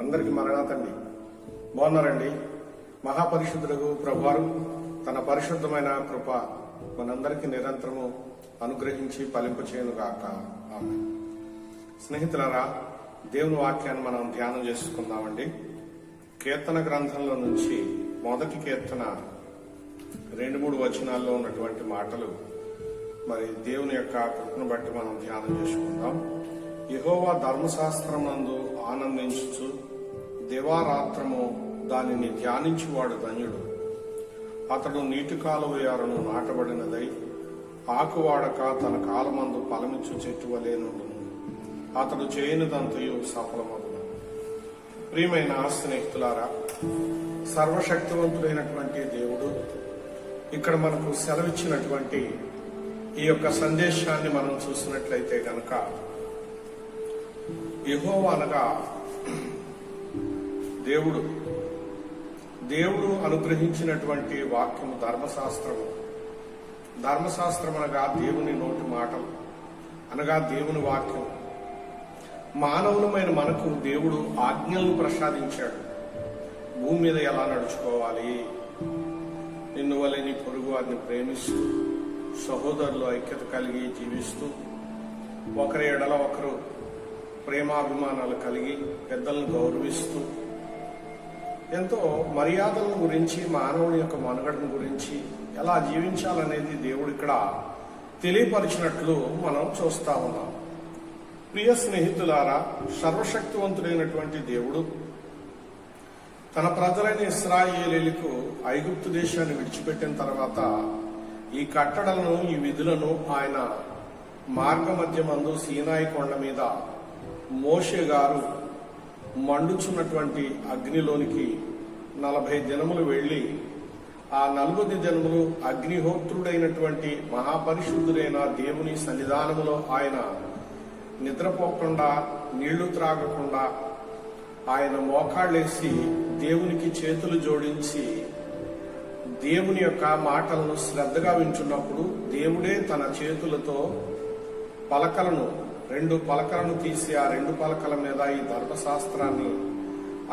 అందరికి మరణాతండి. బాగున్నారండి? మహాపరిశుద్ధుడు ప్రభువారు తన పరిశుద్ధమైన కృప మనందరికీ నిరంతరము అనుగ్రహించి ఫలింపచేయునుగాక. ఆమేన్. స్నేహితులారా, దేవుని వాక్యాన్ని మనం ధ్యానం చేసుకుందామండి. కీర్తన గ్రంథంలో నుంచి మొదటి కీర్తన 2-3 వచనాల్లో ఉన్నటువంటి మాటలు మరి దేవుని యొక్క కృపను బట్టి మనం ధ్యానం చేసుకుందాం. యెహోవా ధర్మశాస్త్రమందు ఆనందించుచు దివారాత్రము దానిని ధ్యానించువాడు ధన్యుడు. అతడు నీటి కాలువ యారను నాటబడినదై ఆకువాడక తన కాలమందు ఫలమిచ్చు చెట్టు వలె నుండును. అతడు చేయనిదంతయు సఫలమగును. ప్రియమైన స్నేహితులారా, సర్వశక్తివంతుడైనటువంటి దేవుడు ఇక్కడ మనకు సెలవిచ్చినటువంటి ఈ యొక్క సందేశాన్ని మనం చూసినట్లయితే గనక, యెహోవా అనగా దేవుడు అనుగ్రహించినటువంటి వాక్యము ధర్మశాస్త్రం అనగా దేవుని నోటి మాటలు అనగా దేవుని వాక్యం. మానవులమైన మనకు దేవుడు ఆజ్ఞలను ప్రసాదించాడు. భూమి మీద ఎలా నడుచుకోవాలి, నిన్ను వలె నీ పొరుగు వారిని ప్రేమిస్తూ సహోదరులు ఐక్యత కలిగి జీవిస్తూ ఒకరి ఎడల ఒకరు ప్రేమాభిమానాలు కలిగి పెద్దలను గౌరవిస్తూ ఎంతో మర్యాదలను గురించి, మానవుని యొక్క మనుగడను గురించి ఎలా జీవించాలనేది దేవుడు ఇక్కడ తెలియపరిచినట్లు మనం చూస్తా ఉన్నాం. ప్రియ స్నేహితులారా, సర్వశక్తివంతుడైనటువంటి దేవుడు తన ప్రజలైన ఇశ్రాయేలీయులకు ఐగుప్తు దేశాన్ని విడిచిపెట్టిన తర్వాత ఈ కట్టడలను, ఈ విధులను ఆయన మార్గమధ్యమందు సీనాయి కొండ మీద మోషే గారు మండుచున్నటువంటి అగ్నిలోనికి 40 దినములు వెళ్లి ఆ 40 దినములు అగ్నిహోత్రుడైనటువంటి మహాపరిశుద్ధుడైన దేవుని సన్నిధానములో ఆయన నిద్రపోకుండా, నీళ్లు త్రాగకుండా ఆయన మోకాళ్ళేసి దేవునికి చేతులు జోడించి దేవుని యొక్క మాటలను శ్రద్ధగా వింటున్నప్పుడు దేవుడే తన చేతులతో పలకలను 2 పలకలను తీసి ఆ 2 పలకల మీద ఈ ధర్మశాస్త్రాన్ని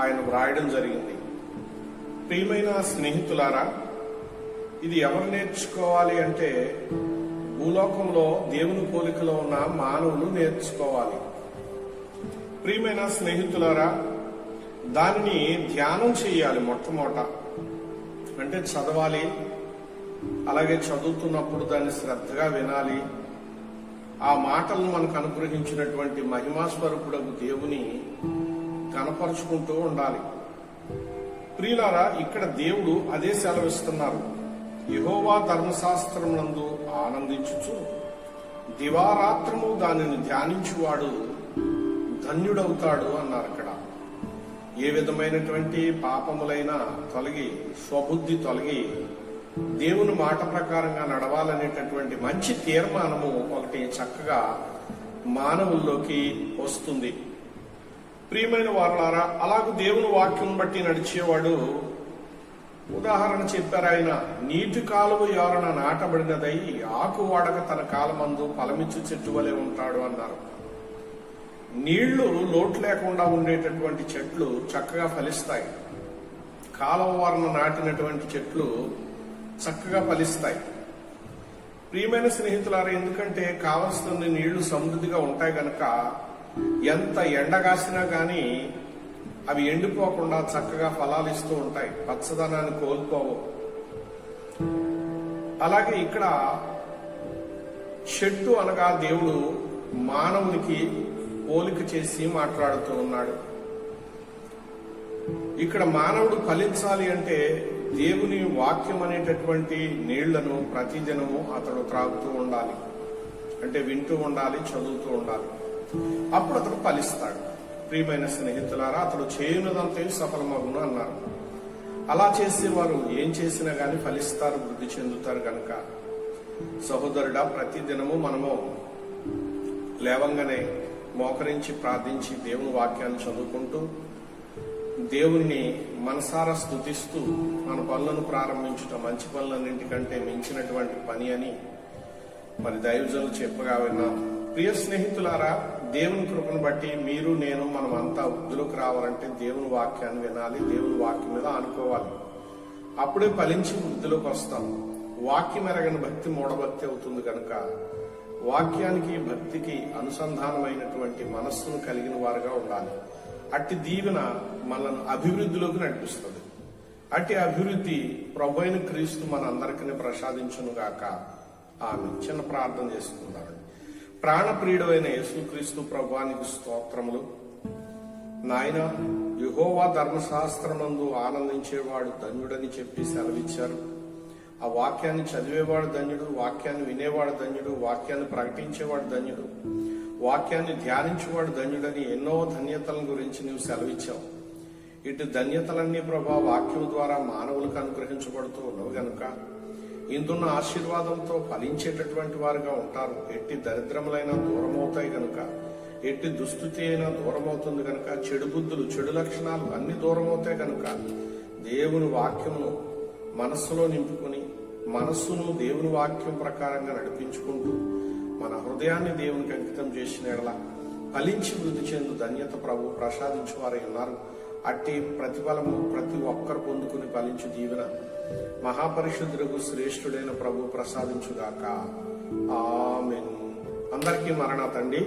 ఆయన వ్రాయడం జరిగింది. ప్రియమైన స్నేహితులారా, ఇది ఎవరు నేర్చుకోవాలి అంటే భూలోకంలో దేవుని పోలికలో ఉన్న మానవులు నేర్చుకోవాలి. ప్రియమైన స్నేహితులారా, దానిని ధ్యానం చేయాలి. మొట్టమొదట అంటే చదవాలి. అలాగే చదువుతున్నప్పుడు దాన్ని శ్రద్ధగా వినాలి. ఆ మాటలను మనకు అనుగ్రహించినటువంటి మహిమాస్వరూపుడకు దేవుని కనపరుచుకుంటూ ఉండాలి. ప్రియులారా, ఇక్కడ దేవుడు అదే సెలవిస్తున్నారు. యెహోవా ధర్మశాస్త్రమునందు ఆనందించుచు దివారాత్రము దానిని ధ్యానించువాడు ధన్యుడవుతాడు అన్నారు. అక్కడ ఏ విధమైనటువంటి పాపములైనా తొలగి, స్వబుద్ధి తొలగి దేవుని మాట ప్రకారంగా నడవాలనేటటువంటి మంచి తీర్మానము ఒకటి చక్కగా మానవుల్లోకి వస్తుంది. ప్రియమైన వారులారా, అలాగే దేవుని వాక్యం బట్టి నడిచేవాడు, ఉదాహరణ చెప్పారు ఆయన, నీటి కాలువ యారన నాటబడినదై ఆకు వాడక తన కాలమందు ఫలమిచ్చు చెట్టు వలె ఉంటాడు అన్నారు. నీళ్లు లోటు లేకుండా ఉండేటటువంటి చెట్లు చక్కగా ఫలిస్తాయి. కాలువ వారన నాటినటువంటి చెట్లు చక్కగా ఫలిస్తాయి. ప్రియమైన స్నేహితులారా, ఎందుకంటే కావలసిన నీళ్లు సమృద్ధిగా ఉంటాయి గనక ఎంత ఎండగాసినా గాని అవి ఎండిపోకుండా చక్కగా ఫలాలు ఇస్తూ ఉంటాయి, పచ్చదనాన్ని కోల్పోవు. అలాగే ఇక్కడ చెట్టు అనగా దేవుడు మానవునికి పోలిక చేసి మాట్లాడుతూ ఉన్నాడు. ఇక్కడ మానవుడు ఫలించాలి అంటే దేవుని వాక్యం అనేటటువంటి నీళ్లను ప్రతిదినము అతడు త్రాగుతూ ఉండాలి. అంటే వింటూ ఉండాలి, చదువుతూ ఉండాలి. అప్పుడు అతడు ఫలిస్తాడు. ప్రియమైన స్నేహితులారా, అతడు చేయనిదంతా సఫలమగును అన్నారు. అలా చేసేవారు ఏం చేసినా గాని ఫలిస్తారు, వృద్ధి చెందుతారు. కనుక సహోదరుడా, ప్రతిదినము మనము లేవంగానే మోకరించి ప్రార్థించి దేవుని వాక్యాన్ని చదువుకుంటూ దేవుణ్ణి మనసారా స్తుతిస్తూ మన పనులను ప్రారంభించటం మంచి పనులన్నింటికంటే మించినటువంటి పని అని మరి దైవజనులు చెప్పగా విన్నాం. ప్రియ స్నేహితులారా, దేవుని కృపను బట్టి మీరు నేను మనం అంతా వృద్ధిలోకి రావాలంటే దేవుని వాక్యాన్ని వినాలి, దేవుని వాక్యం మీద ఆనుకోవాలి. అప్పుడే ఫలించి వృద్ధిలోకి వస్తాం. వాక్యం ఎరగని భక్తి మూఢభక్తి అవుతుంది కనుక వాక్యానికి భక్తికి అనుసంధానమైనటువంటి మనస్సును కలిగిన వారుగా ఉండాలి. అట్టి దీవెన మనల్ని అభివృద్ధిలోకి నడిపిస్తుంది. అట్టి అభివృద్ధి ప్రభువైన క్రీస్తు మన అందరికీ ప్రసాదించును గాక. ఆమె చిన్న ప్రార్థన చేసుకుందామండి. ప్రాణప్రియుడైన యేసుక్రీస్తు ప్రభువానికి స్తోత్రములు. నాయన, యెహోవా ధర్మశాస్త్రమందు ఆనందించేవాడు ధన్యుడని చెప్పి సెలవిచ్చారు. ఆ వాక్యాన్ని చదివేవాడు ధన్యుడు, వాక్యాన్ని వినేవాడు ధన్యుడు, వాక్యాన్ని ప్రకటించేవాడు ధన్యుడు, వాక్యాన్ని ధ్యానించేవాడు ధన్యుడని ఎన్నో ధన్యతల గురించి నువ్వు సెలవిచ్చావు. ఇటు ధన్యతలన్నీ ప్రభా వాక్యం ద్వారా మానవులకు అనుగ్రహించబడుతూ ఉన్నవి గనుక ఇందున్న ఆశీర్వాదంతో ఫలించేటటువంటి వారుగా ఉంటారు. ఎట్టి దరిద్రములైనా దూరమవుతాయి గనుక, ఎట్టి దుస్థితి అయినా దూరమవుతుంది గనుక, చెడు బుద్ధులు చెడు లక్షణాలు అన్ని దూరమవుతాయి గనుక దేవుని వాక్యమును మనస్సులో నింపుకుని మనస్సును దేవుని వాక్యం ప్రకారంగా నడిపించుకుంటూ మన హృదయాన్ని దేవునికి అంకితం చేసిన ఎడల ఫలించి వృద్ధి చెందు ధన్యత ప్రభు ప్రసాదించువారై ఉన్నారు. అట్టి ప్రతిఫలము ప్రతి ఒక్కరు పొందుకుని ఫలించు దీవెన మహాపరిశుద్ధులకు శ్రేష్ఠుడైన ప్రభు ప్రసాదించుగాక. ఆమేన్. అందరికీ మరణాతండి.